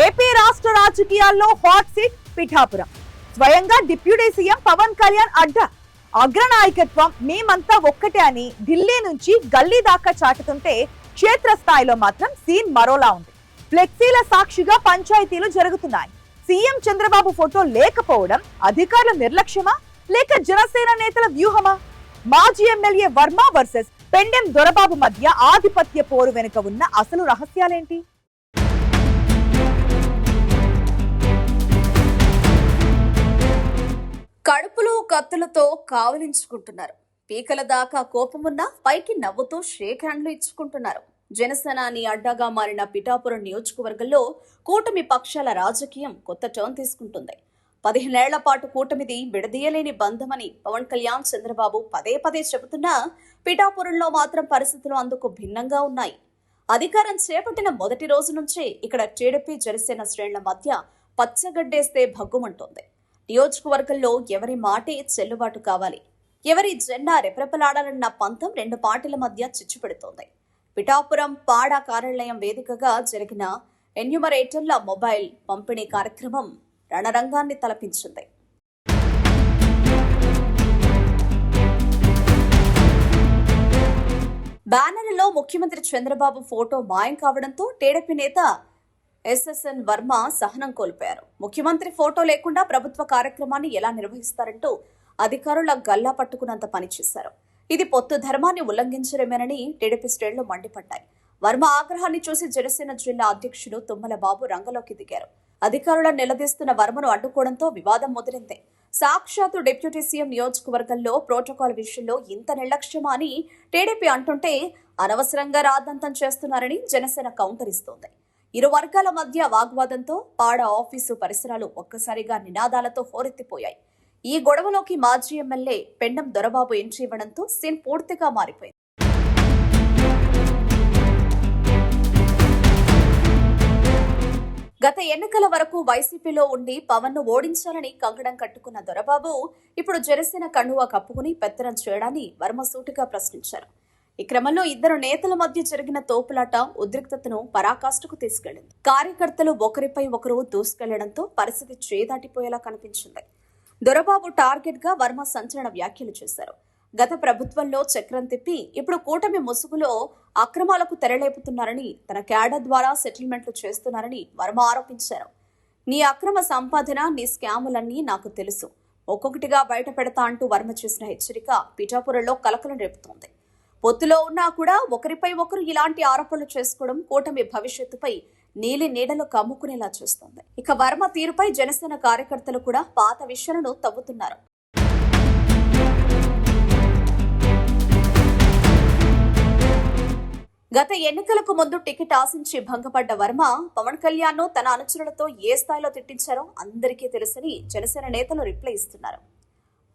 AP రాష్ట్ర రాజకీయాల్లో hot seat Pithapuram. స్వయంగా డిప్యూటీ సీఎం పవన్ కళ్యాణ్ అడ్డా. అగ్రనాయకత్వం మేమంతా ఒక్కటే అని ఢిల్లీ నుంచి గల్లీ దాకా చాటుతుంటే క్షేత్రస్థాయిలో మాత్రం సీన్ మరోలా ఉంది. ఫ్లెక్సీల సాక్షిగా పంచాయతీలు జరుగుతున్నాయి. సీఎం చంద్రబాబు ఫోటో లేకపోవడం అధికారుల నిర్లక్ష్యమా లేక జనసేన నేతల వ్యూహమా? మాజీ ఎమ్మెల్యే వర్మ వర్సెస్ పెండెం దొరబాబు మధ్య ఆధిపత్య పోరు వెనుక ఉన్న అసలు రహస్యాలేంటి? కడుపులో కత్తులతో కావలించుకుంటున్నారు. పీకల దాకా కోపమున్నా పైకి నవ్వుతూ షేక్ హ్యాండ్లు ఇచ్చుకుంటున్నారు. జనసేనాని అడ్డాగా మారిన పిఠాపురం నియోజకవర్గంలో కూటమి పక్షాల రాజకీయం కొత్త టర్న్ తీసుకుంటుంది. 15 ఏళ్ల పాటు కూటమిది విడదీయలేని బంధమని పవన్ కళ్యాణ్, చంద్రబాబు పదే పదే చెబుతున్నా పిఠాపురంలో మాత్రం పరిస్థితులు అందుకు భిన్నంగా ఉన్నాయి. అధికారం చేపట్టిన మొదటి రోజు నుంచే ఇక్కడ టీడీపీ, జనసేన శ్రేణుల మధ్య పచ్చగడ్డేస్తే భగ్గుమంటోంది. నియోజకవర్గంలో ఎవరి మాటే చెల్లుబాటు కావాలి, ఎవరి జెండా రెపరెపలాడాలన్న పంతం రెండు పార్టీల మధ్య చిచ్చు పెడుతోంది. పిఠాపురం పాడా కార్యాలయం వేదికగా జరిగిన ఎన్యూమరేటర్ల మొబైల్ పంపిణీ కార్యక్రమం రణరంగాన్ని తలపించింది. బ్యానర్లో ముఖ్యమంత్రి చంద్రబాబు ఫోటో మాయం కావడంతో టీడీపీ నేత ఎస్ఎస్ఎన్ వర్మ సహనం కోల్పోయారు. ముఖ్యమంత్రి ఫోటో లేకుండా ప్రభుత్వ కార్యక్రమాన్ని ఎలా నిర్వహిస్తారంటూ అధికారుల గల్లా పట్టుకున్నంత పనిచేశారు. ఇది పొత్తు ధర్మాన్ని ఉల్లంఘించడమేనని టీడీపీ శ్రేణులు మండిపడ్డాయి. వర్మ ఆగ్రహాన్ని చూసి జనసేన జిల్లా అధ్యక్షుడు తుమ్మల బాబు రంగంలోకి దిగారు. అధికారులను నిలదీస్తున్న వర్మను అడ్డుకోవడంతో వివాదం మొదలైంది. సాక్షాత్తు డిప్యూటీ సీఎం నియోజకవర్గంలో ప్రోటోకాల్ విషయంలో ఇంత నిర్లక్ష్యమా అని టీడీపీ అంటుంటే అనవసరంగా రాద్ధాంతం చేస్తున్నారని జనసేన కౌంటర్ ఇస్తోంది. ఇరు వర్గాల మధ్య వాగ్వాదంతో పాడా ఆఫీసు పరిసరాలు ఒక్కసారిగా నినాదాలతో హోరెత్తిపోయాయి. ఈ గొడవలోకి మాజీ ఎమ్మెల్యే పెండెం దొరబాబు ఎంట్రీ ఇవ్వడంతో సీన్ పూర్తిగా మారిపోయింది. గత ఎన్నికల వరకు వైసీపీలో ఉండి పవన్ ను ఓడించాలని కంకణం కట్టుకున్న దొరబాబు ఇప్పుడు జనసేన కండువా కప్పుకుని పెత్తనం చేయడాన్ని వర్మ సూటిగా ప్రశ్నించారు. ఈ క్రమంలో ఇద్దరు నేతల మధ్య జరిగిన తోపులాట ఉద్రిక్తతను పరాకాష్ఠకు తీసుకెళ్లింది. కార్యకర్తలు ఒకరిపై ఒకరు దూసుకెళ్లడంతో పరిస్థితి చేదాటిపోయేలా కనిపించింది. దొరబాబు టార్గెట్ గా వర్మ సంచలన వ్యాఖ్యలు చేశారు. గత ప్రభుత్వంలో చక్రం తిప్పి ఇప్పుడు కూటమి ముసుగులో అక్రమాలకు తెరలేపుతున్నారని, తన క్యాడర్ ద్వారా సెటిల్మెంట్లు చేస్తున్నారని వర్మ ఆరోపించారు. నీ అక్రమ సంపాదన, నీ స్కాములన్నీ నాకు తెలుసు, ఒక్కొక్కటిగా బయట పెడతా అంటూ వర్మ చేసిన హెచ్చరిక పిఠాపురంలో కలకలం రేపుతోంది. పొత్తులో ఉన్నా కూడా ఒకరిపై ఒకరు ఇలాంటి ఆరోపణలు చేసుకోవడం కూటమి భవిష్యత్తుపై నీలి నీడలు కమ్ముకునేలా చేస్తోంది. ఇక వర్మ తీరుపై జనసేన కార్యకర్తలు కూడా పాత విషయాలను తవ్వుతున్నారు. గత ఎన్నికలకు ముందు టికెట్ ఆశించి భంగపడ్డ వర్మ పవన్ కళ్యాణ్ ను తన అనుచరులతో ఏ స్థాయిలో తిట్టించారో అందరికీ తెలుసని జనసేన నేతలు రిప్లై ఇస్తున్నారు.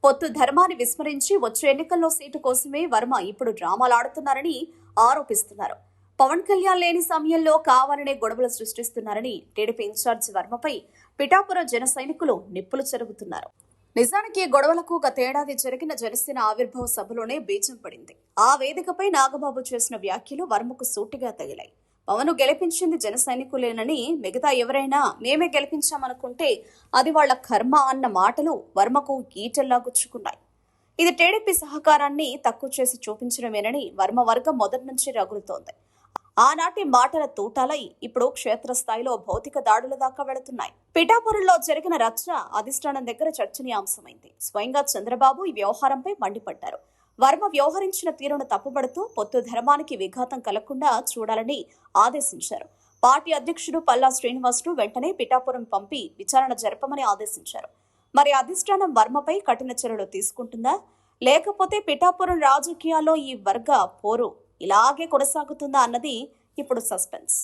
పొత్తు ధర్మాన్ని విస్మరించి వచ్చే ఎన్నికల్లో సీటు కోసమే వర్మ ఇప్పుడు డ్రామాలాడుతున్నారని ఆరోపిస్తున్నారు. పవన్ కళ్యాణ్ లేని సమయంలో కావాలనే గొడవలు సృష్టిస్తున్నారని టీడీపీ ఇన్ఛార్జి వర్మపై పిఠాపురం జన సైనికులు నిప్పులు చెరుగుతున్నారు. నిజానికి గొడవలకు గతేడాది జరిగిన జనసేన ఆవిర్భావ సభలోనే బీజం పడింది. ఆ వేదికపై నాగబాబు చేసిన వ్యాఖ్యలు వర్మకు సూటిగా తగిలాయి. పవన్ గెలిపించింది జన సైనికులేనని, మిగతా ఎవరైనా మేమే గెలిపించామనుకుంటే అది వాళ్ల కర్మ అన్న మాటలు వర్మకు ఈటల్లా గుచ్చుకున్నాయి. ఇది టీడీపీ సహకారాన్ని తక్కువ చేసి చూపించడమేనని వర్మ వర్గం మొదటి నుంచి రగులుతోంది. ఆనాటి మాటల తూటాలై ఇప్పుడు క్షేత్రస్థాయిలో భౌతిక దాడుల దాకా వెళుతున్నాయి. పిఠాపురంలో జరిగిన రచ్చ అధిష్టానం దగ్గర చర్చనీయాంశమైంది. స్వయంగా చంద్రబాబు ఈ వ్యవహారంపై మండిపడ్డారు. వర్మ వ్యవహరించిన తీరును తప్పుబడుతూ పొత్తు ధర్మానికి విఘాతం కలగకుండా చూడాలని ఆదేశించారు. పార్టీ అధ్యక్షుడు పల్లా శ్రీనివాసులు వెంటనే పిఠాపురం పంపి విచారణ జరపమని ఆదేశించారు. మరి అధిష్టానం వర్మపై కఠిన చర్యలు తీసుకుంటుందా, లేకపోతే పిఠాపురం రాజకీయాల్లో ఈ వర్గ పోరు ఇలాగే కొనసాగుతుందా అన్నది ఇప్పుడు సస్పెన్స్.